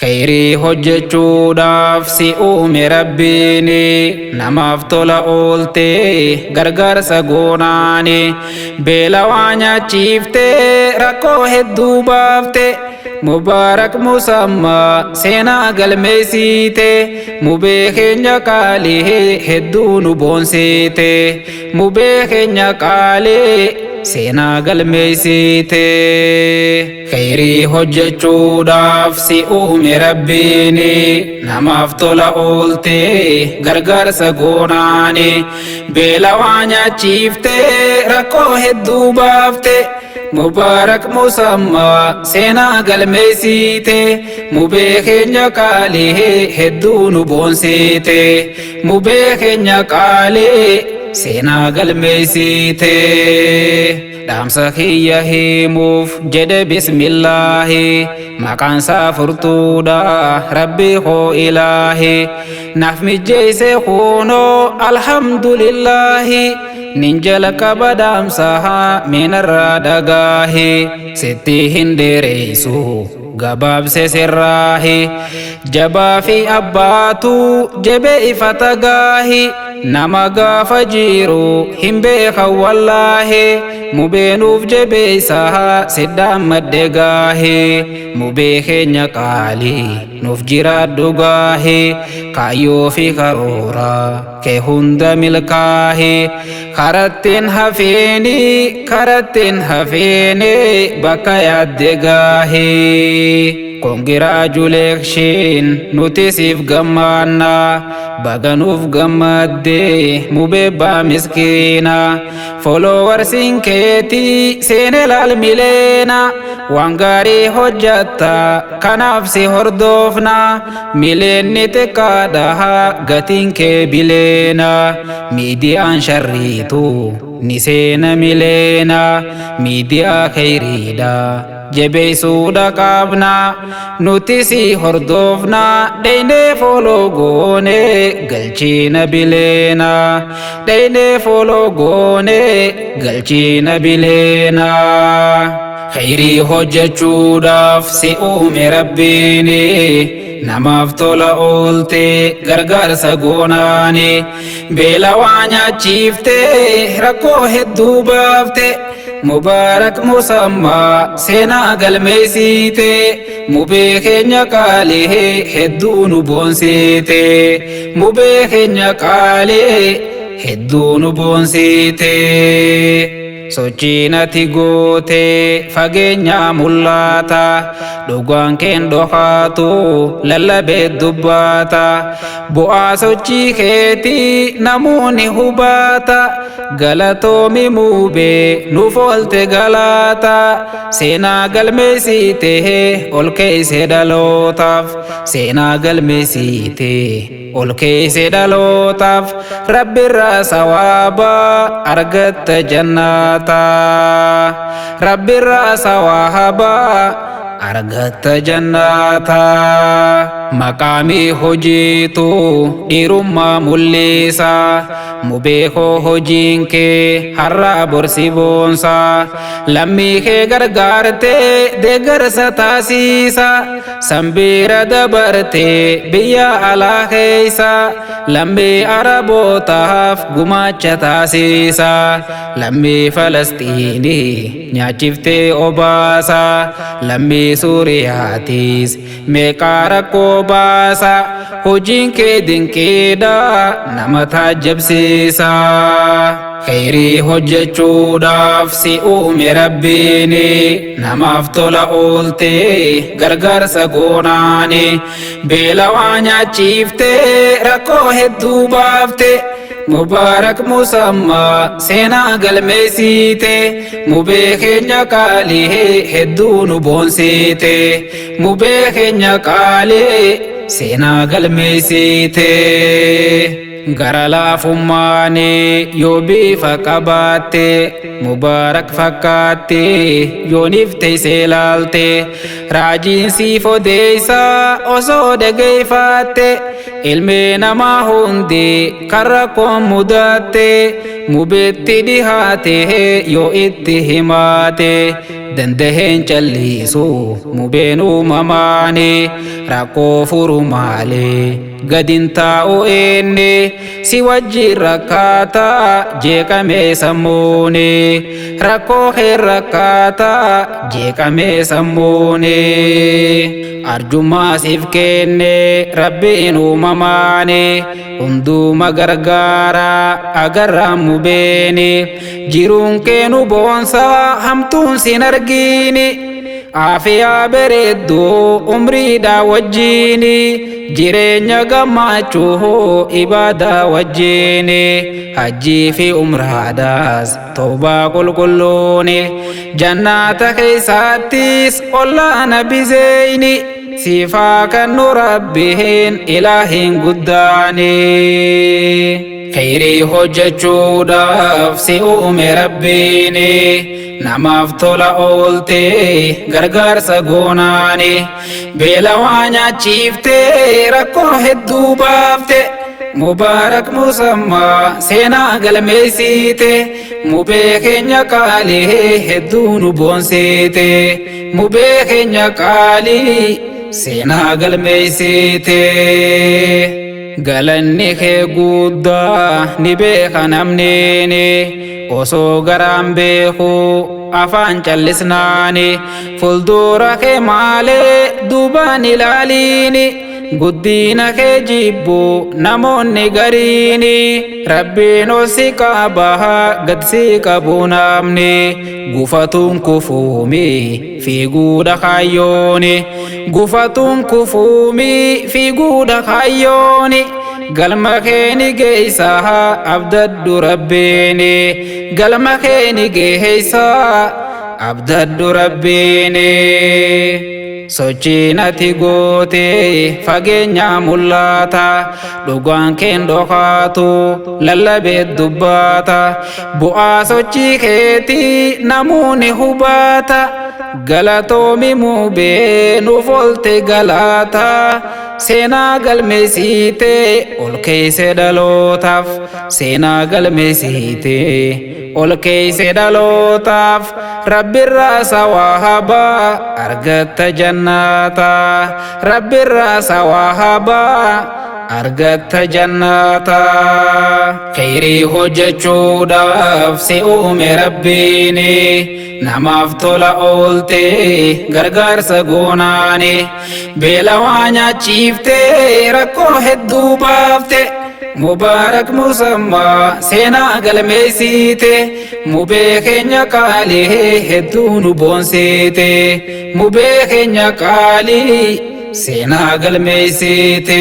خيري هججو دافسي أومي ربيني نماف طولا أولتي غرغر سغوناني بيلوانيا چيفتي ركو هدو بافتي مبارك مسمى سينا قلميسيتي مبيخين يقالي هدو نبونسيتي مبيخين يقالي سينا قلميسيتي خيري هججو دافسي أومي ربيني نماف طولا أولتي غرغر سغوناني بيلوانيا چيفتي ركو هدو بافتي مبارك مسمى سينا قلميسيتي مبيخين يقالي هدو نبونسيتي مبيخين يقالي سينا قلميسيتي دامسا خيا هيموف جد بسم الله مكان سافرتو دا ربي خو إلهي نفمي جيسي خونو الحمد لله ننجلك بدامسها من الرادقاه ستي هندريسو قباب سسراهي جبا في أباتو جبئ فتقاهي نما غافجيرو هم بيخا والله مبينوف جبئسها سدام مدقاهي مبيخين يقالي نوف جراد دقاهي كايو في خرورا كي هند ملكاهي خرطين هفيني بكا يدقاهي congratulations nutisif gamana baganuf gamade mubeba miskina followers inketi senelal milena wangari hojjata kanafsi hordofna milenite kadaha gatinke bilena midian sharritu nisena milena midia khairida جبيسودا قابنا نوتيسي هردوفنا ديني فولو غوني قلچينا بلينا ديني فولو غوني قلچينا بلينا خيري هججو دافسي أومي ربيني نماف طولا أولتي غرغر سغوناني بيلوانيا چيفتي ركو هدو بافتي مبارك مسمى سينا قلميسيتي مبيخين يقالي هدو نبونسيتي مبيخين يقالي هدو نبونسيتي sochiinati goote fageenya mul'ata dhugaan keen dhokaatu lallabee dubbaata bu'aa sochii keetii namoonni hubata galatoomi muubee nuuf oolte galaata seenaa galmeessite ol keeyse dhalootaaf seenaa galmeessite ol keeyse dhalootaaf rabbirraa sawaaba argatta jannaata rabbirraa sawaaba argatta jannaata maqaamii hojiitu dhiirummaa mul'isa mubeekoo hojiin kee har'aa borsi boonsa lammii kee gargaartee deeggarsa taasiisa sanbiira dabartee biyya alaa keeysa lammii arabootaaf gumaacha taasiisa lammii falastiinii nyaachiftee obaasa lammii suuriyaatiis meeqaa rakkoo baasa hojiin kee dinqiidha nama taajjabsiisa خيري هججو دافسي أومي ربيني نماف طولا أولتي غرغر سغوناني بيلوانيا چيفتي ركو هدو بافتي مبارك مسمى سينا قلميسيتي مبيخين يقالي هدو نبونسيتي مبيخين يقالي سينا قلميسيتي gara laafummaanii yoo bifa qabaatte mubaarak fakkaatte yoo niftee seelaalte raajiin siif odeessa osoo dhageeffaatte ilmi namaa hundi kan rakkoon mudatte mubeetti dhihaate yoo itti himaate dandaheen callisu mubeen uumamaani rakkoo furu malee gadin taa'u inni si wajjin rakkaata jeeqamee sammuuni rakkoo kee rakkaata jeeqamee sammuuni arjummaa siif kenne rabbiin uumamaani hunduma gargaara agarra mubeeni jiruun keenu boonsa hamtuun sin argini aafiyaa bareedduu umriidhaa wajjiini jireenya gammachuu ibaadaa wajjiini hajjii fi umraadhaas tawbaa qulqulluuni jannaata keessattis ollaana bizeyni siifaa kannu rabbiin ilaahiin guddaani khayrii hojjechuudhaaf si uume rabbiini namaaf tola oolte gargaarsa goonaani beela waa nyaachiifte rakkoo hedduu baafte mubaarak musammaa seenaa galmeessite mubee keenya qaalii hedduu nu boonsite mubee keenya qaalii seenaa galmeessite galanni kee guddaa ni beeka namniini osoo garaan beeku afaan callisnaani fuuldura kee maalee duubaan ilaaliini guddina kee jibbu namoonni gariini rabbiin ol si qabaha gad si qabu namni gufatuun kufuumi fiiguudha kaayyooni gufatuun kufuumi fiiguudha kaayyooni galma keeni geeysa abdaddu rabbiini galma keeni geeysa abdaddu rabbiini sochiin ati goote fageenya mul'ata dhugaan keen dhokaatu lallabeet dubbata bu'aa sochii keetii namuuni hubata galatoomi mubee nuuf olte galata seenaa galmeessite ol keeyse dhalootaaf seenaa galmeessite ol keeyse dhalootaaf rabbirraa sawaahaba argatta jannata rabbirraa sawaahaba argatta jannata khayrii hojjechuudhaaf si uume rabbiini namaaf tola oolte gargaarsa goonaani beela waa nyaachiifte rakkoo hedduu baafte mubaarak musammaa seenaa galmeessite mubee keenya qaalii hedduu nu boonsite mubee keenya qaalii seenaa galmeessite